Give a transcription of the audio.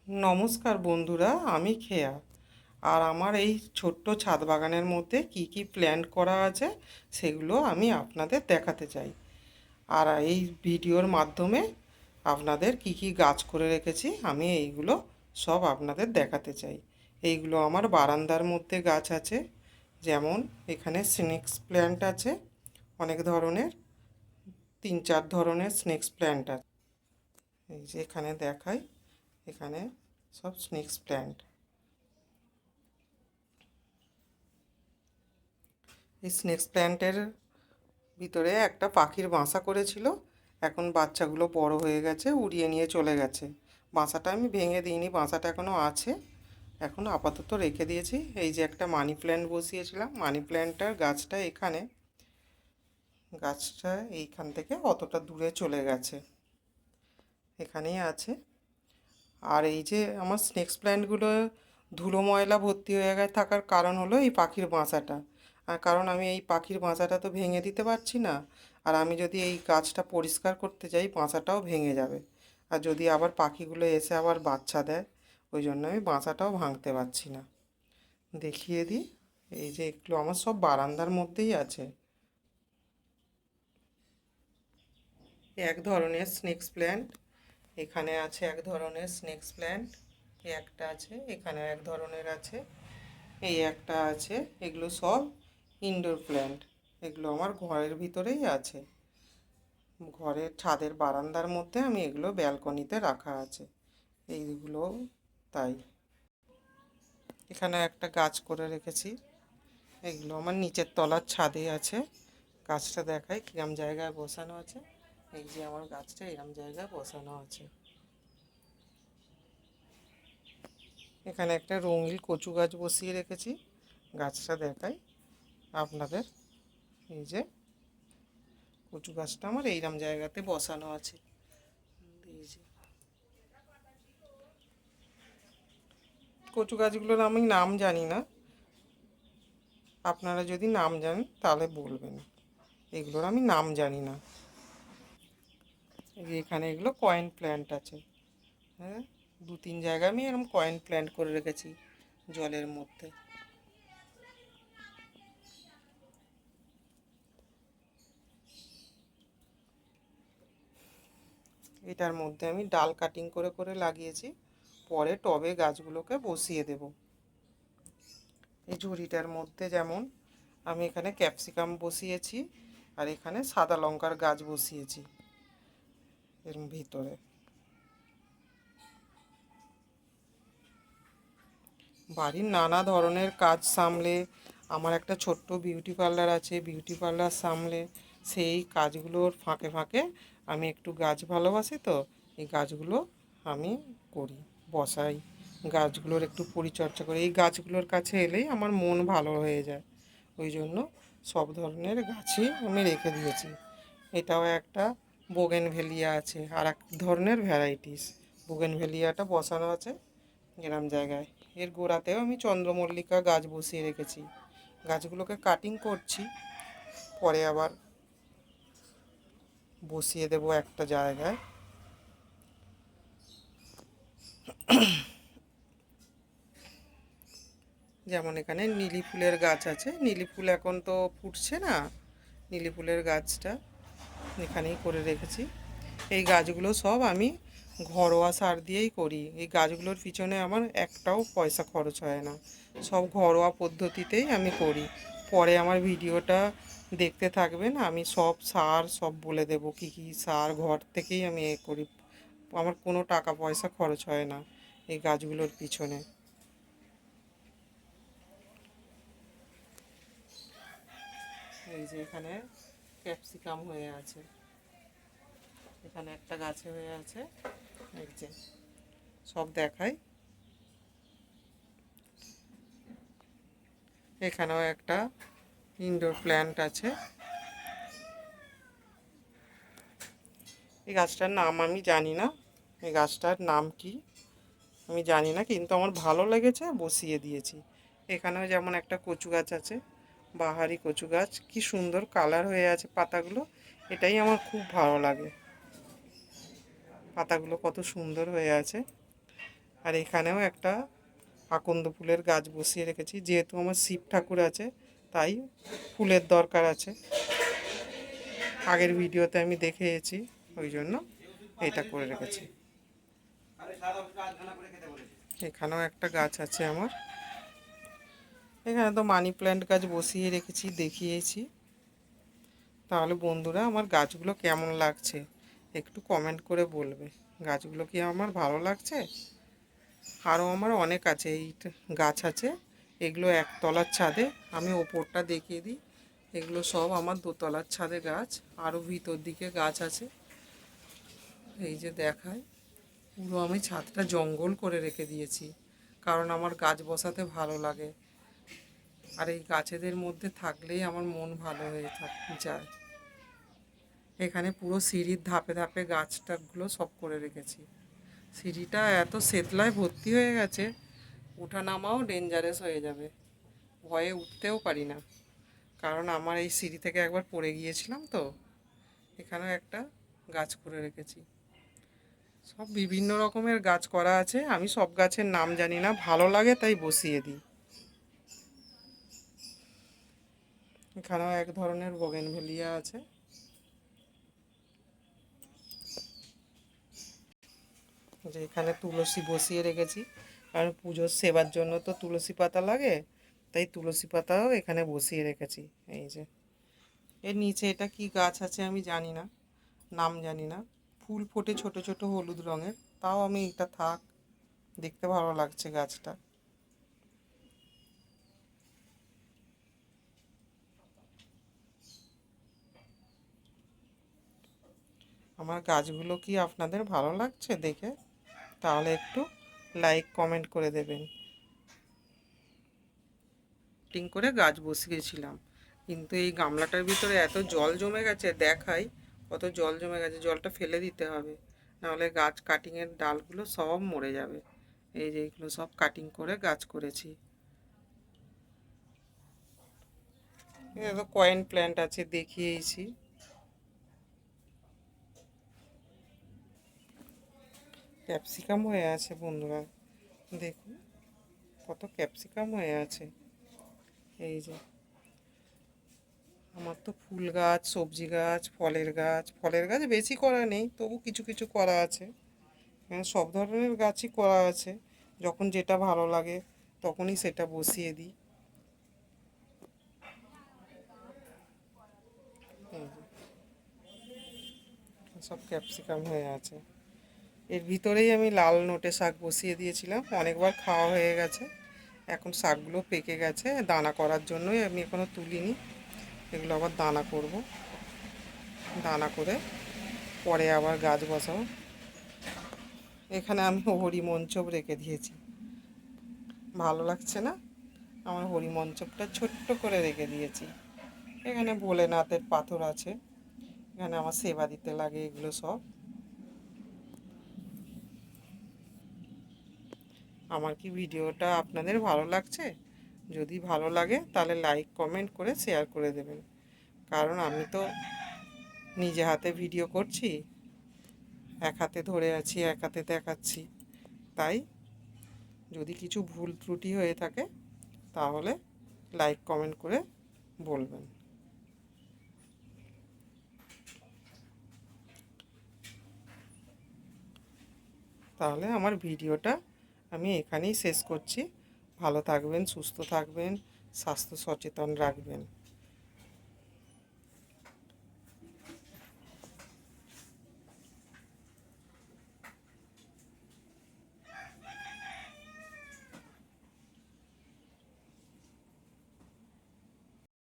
নমস্কার বন্ধুরা, আমি খেয়া। আর আমার এই ছোট্ট ছাদ বাগানের মধ্যে কি কি প্ল্যান্ট করা আছে সেগুলো আমি আপনাদের দেখাতে চাই। আর এই ভিডিওর মাধ্যমে আপনাদের কি কি গাছ করে রেখেছি আমি এইগুলো সব আপনাদের দেখাতে চাই। এইগুলো আমার বারান্দার মধ্যে গাছ আছে। যেমন এখানে স্নেক্স প্ল্যান্ট আছে অনেক ধরনের, 3-4 ধরনের স্নেক্স প্ল্যান্ট আছে। এই যে এখানে দেখাই, এখানে সব স্নেক্স প্ল্যান্ট। এই স্নেক্স প্ল্যান্টের ভিতরে একটা পাখির বাসা করেছিল, এখন বাচ্চাগুলো বড় হয়ে গেছে, উড়িয়ে নিয়ে চলে গেছে। বাসাটা আমি ভেঙে দিইনি, বাসাটা এখনও আছে, এখন আপাতত রেখে দিয়েছি। এই যে একটা মানি প্ল্যান্ট বসিয়েছিলাম, মানি প্ল্যান্টটার গাছটা এখানে, গাছটা এইখান থেকে অতটা দূরে চলে গেছে, এখানেই আছে। আর এই যে আমার স্নেক্স প্ল্যান্টগুলো ধুলো ময়লা ভর্তি হয়ে থাকার কারণ হলো এই পাখির বাসাটা। আর কারণ আমি এই পাখির বাসাটা তো ভেঙে দিতে পারছি না, আর আমি যদি এই গাছটা পরিষ্কার করতে যাই বাসাটাও ভেঙে যাবে, আর যদি আবার পাখিগুলো এসে আবার বাচ্চা দেয়, ওই জন্য আমি বাসাটাও ভাঙতে পারছি না। দেখিয়ে দিই, এই যে এগুলো আমার সব বারান্দার মধ্যেই আছে। এক ধরনের স্নেক্স প্ল্যান্ট, এখানে আছে এক ধরনের স্নেক্স প্ল্যান্ট, এই একটা আছে, এখানে এক ধরনের আছে, এই একটা আছে। এগুলো সব ইনডোর প্ল্যান্ট, এগুলো আমার ঘরের ভিতরেই আছে। ঘরের ছাদের বারান্দার মধ্যে আমি এগুলো ব্যালকনিতে রাখা আছে এইগুলো। তাই এখানে একটা গাছ করে রেখেছি, এগুলো আমার নিচের তলার ছাদে আছে। গাছটা দেখাই কিরম জায়গায় বসানো আছে। এই যে আমার গাছটা এরম জায়গায় বসানো আছে। এখানে একটা রঙিন কচু গাছ বসিয়ে রেখেছি, গাছটা দেখাই আপনাদের। এই যে কচু গাছটা আমার এইরকম জায়গাতে বসানো আছে। এই যে কচু গাছগুলোর আমি নাম জানি না, আপনারা যদি নাম জানেন তাহলে বলবেন, এগুলোর আমি নাম জানি না। এই যে এখানে এগুলো কয়েন প্ল্যান্ট আছে। হ্যাঁ, 2-3 জায়গায় আমি এরকম কয়েন প্ল্যান্ট করে রেখেছি জলের মধ্যে। এটার মধ্যে আমি ডাল কাটিং করে করে লাগিয়েছি, পরে টবে গাছগুলোকে বসিয়ে দেব। এই ঝুড়িটার মধ্যে যেমন আমি এখানে ক্যাপসিকাম বসিয়েছি, আর এখানে সাদা লঙ্কার গাছ বসিয়েছি এর ভিতরে। বাড়ির নানা ধরনের কাজ সামলে, আমার একটা ছোট্ট বিউটি পার্লার আছে, বিউটি পার্লার সামলে সেই কাজগুলোর ফাঁকে ফাঁকে আমি একটু গাছ ভালোবাসি, তো এই গাছগুলো আমি করি, বসাই, গাছগুলোর একটু পরিচর্যা করি। এই গাছগুলোর কাছে এলেই আমার মন ভালো হয়ে যায়, ওই জন্য সব ধরনের গাছই আমি রেখে দিয়েছি। এটাও একটা বোগেনভেলিয়া আছে, আর এক ধরনের ভ্যারাইটিস বোগেনভেলিয়াটা বসানো আছে এরম জায়গায়। এর গোড়াতেও আমি চন্দ্রমল্লিকা গাছ বসিয়ে রেখেছি, গাছগুলোকে কাটিং করছি, পরে আবার বসিয়ে দেব একটা জায়গায়। যেমন এখানে নীলি ফুলের গাছ আছে, নীলি ফুল এখন তো ফুটছে না, নীলি ফুলের গাছটা এখানেই করে রেখেছি। এই গাছগুলো সব আমি ঘরোয়া সার দিয়েই করি, এই গাছগুলোর পিছনে আমার একটাও পয়সা খরচ হয় না, সব ঘরোয়া পদ্ধতিতেই আমি করি। পরে আমার ভিডিওটা দেখতে থাকবেন, আমি সব সার সব বলে দেবো কী কী সার ঘর থেকেই আমি এ করি, আমার কোনো টাকা পয়সা খরচ হয় না এই গাছগুলোর পিছনে। এই যে এখানে ক্যাপসিকাম হয়ে আছে, এখানে একটা গাছে হয়ে আছে, এই যে সব দেখাই। এখানেও একটা ইনডোর প্ল্যান্ট আছে, এই গাছটার নাম আমি জানি না, এই গাছটার নাম কি আমি জানি না, কিন্তু আমার ভালো লেগেছে বসিয়ে দিয়েছি। এখানেও যেমন একটা কচু গাছ আছে, বাহারি কচু গাছ, কি সুন্দর কালার হয়ে আছে পাতাগুলো, এটাই আমার খুব ভালো লাগে, পাতাগুলো কত সুন্দর হয়ে আছে। আর এখানেও একটা আকন্দ ফুলের গাছ বসিয়ে রেখেছি, যেহেতু আমার শিব ঠাকুর আছে তাই ফুলের দরকার আছে। আগের ভিডিওতে আমি দেখেছি, ওই জন্য এইটা করে রেখেছি। এখানেও একটা গাছ আছে আমার। এখানে তো মানি প্ল্যান্ট গাছ বসিয়ে রেখেছি, দেখিয়েছি। তাহলে বন্ধুরা আমার গাছগুলো কেমন লাগছে একটু কমেন্ট করে বলবে। গাছগুলো কি আমার ভালো লাগছে? আরও আমার অনেক আছে, এই গাছ আছে। এগুলো একতলার ছাদে, আমি ওপরটা দেখিয়ে দিই। এগুলো সব আমার দোতলার ছাদে গাছ। আরও ভিতর দিকে গাছ আছে, এই যে দেখায়। পুরো আমি ছাদটা জঙ্গল করে রেখে দিয়েছি, কারণ আমার গাছ বসাতে ভালো লাগে। আর এই গাছেদের মধ্যে থাকলেই আমার মন ভালো হয়ে যায়। এখানে পুরো সিঁড়ির ধাপে ধাপে গাছটাগুলো সব করে রেখেছি। সিঁড়িটা এত শেতলায় ভর্তি হয়ে গেছে, ওঠা নামাও ডেঞ্জারাস হয়ে যাবে, ভয়ে উঠতেও পারি না। কারণ আমার এই সিঁড়ি থেকে একবার পড়ে গিয়েছিলাম তো। এখানেও একটা গাছ করে রেখেছি। সব বিভিন্ন রকমের গাছ করা আছে, আমি সব গাছের নাম জানি না, ভালো লাগে তাই বসিয়ে দিই। এখানেও এক ধরনের বোগেনভেলিয়া আছে। যে এখানে তুলসী বসিয়ে রেখেছি, কারণ পুজোর সেবার জন্য তো তুলসী পাতা লাগে, তাই তুলসী পাতাও এখানে বসিয়ে রেখেছি। এই যে এর নিচে এটা কি গাছ আছে আমি জানি না, নাম জানি না। ফুল ফোটে ছোট ছোট হলুদ রঙের, তাও আমি এটা থাক, দেখতে ভালো লাগছে গাছটা। আমার গাছগুলো কি আপনাদের ভালো লাগছে দেখে? তাহলে একটু লাইক কমেন্ট করে দেবেন। টিং করে গাছ বসিয়েছিলাম, কিন্তু এই গামলাটার ভিতরে এত জল জমে গেছে, দেখাই কত জল জমে গেছে। জলটা ফেলে দিতে হবে, নাহলে গাছ কাটিংয়ের ডালগুলো সব মরে যাবে। এই যে এইগুলো সব কাটিং করে গাছ করেছি। তো কয়েন প্ল্যান্ট আছে, দেখিয়েছি। ক্যাপসিকাম হয়ে আছে বন্ধুরা, দেখুন কত ক্যাপসিকাম হয়ে আছে। এই যে আমার তো ফুল গাছ, সবজি গাছ, ফলের গাছ বেশি করা নেই, তবু কিছু কিছু করা আছে। এখানে সব ধরনের গাছই করা আছে, যখন যেটা ভালো লাগে তখনই সেটা বসিয়ে দিই। এই যে সব ক্যাপসিকাম হয়ে আছে। এর ভিতরেই আমি লাল নোটে শাক বসিয়ে দিয়েছিলাম, অনেকবার খাওয়া হয়ে গেছে। এখন শাকগুলো পেকে গেছে, দানা করার জন্যই আমি এখনও তুলিনি। এগুলো আবার দানা করব, দানা করে পরে আবার গাছ বসাবো। এখানে আমি হরিমঞ্চপ রেখে দিয়েছি, ভালো লাগছে না? আমার হরিমঞ্চপটা ছোট্ট করে রেখে দিয়েছি। এখানে ভোলেনাথের পাথর আছে, এখানে আমার সেবা দিতে লাগে এগুলো সব। আমার কি ভিডিওটা আপনাদের ভালো লাগছে? যদি ভালো লাগে তাহলে লাইক কমেন্ট করে শেয়ার করে দেবেন। কারণ আমি তো নিজে হাতে ভিডিও করছি, এক হাতে ধরে আছি, এক হাতে দেখাচ্ছি, তাই যদি কিছু ভুল ত্রুটি হয়ে থাকে তাহলে লাইক কমেন্ট করে বলবেন। তাহলে আমার ভিডিওটা আমি এখানেই শেষ করছি। ভালো থাকবেন, সুস্থ থাকবেন, স্বাস্থ্য সচেতন রাখবেন।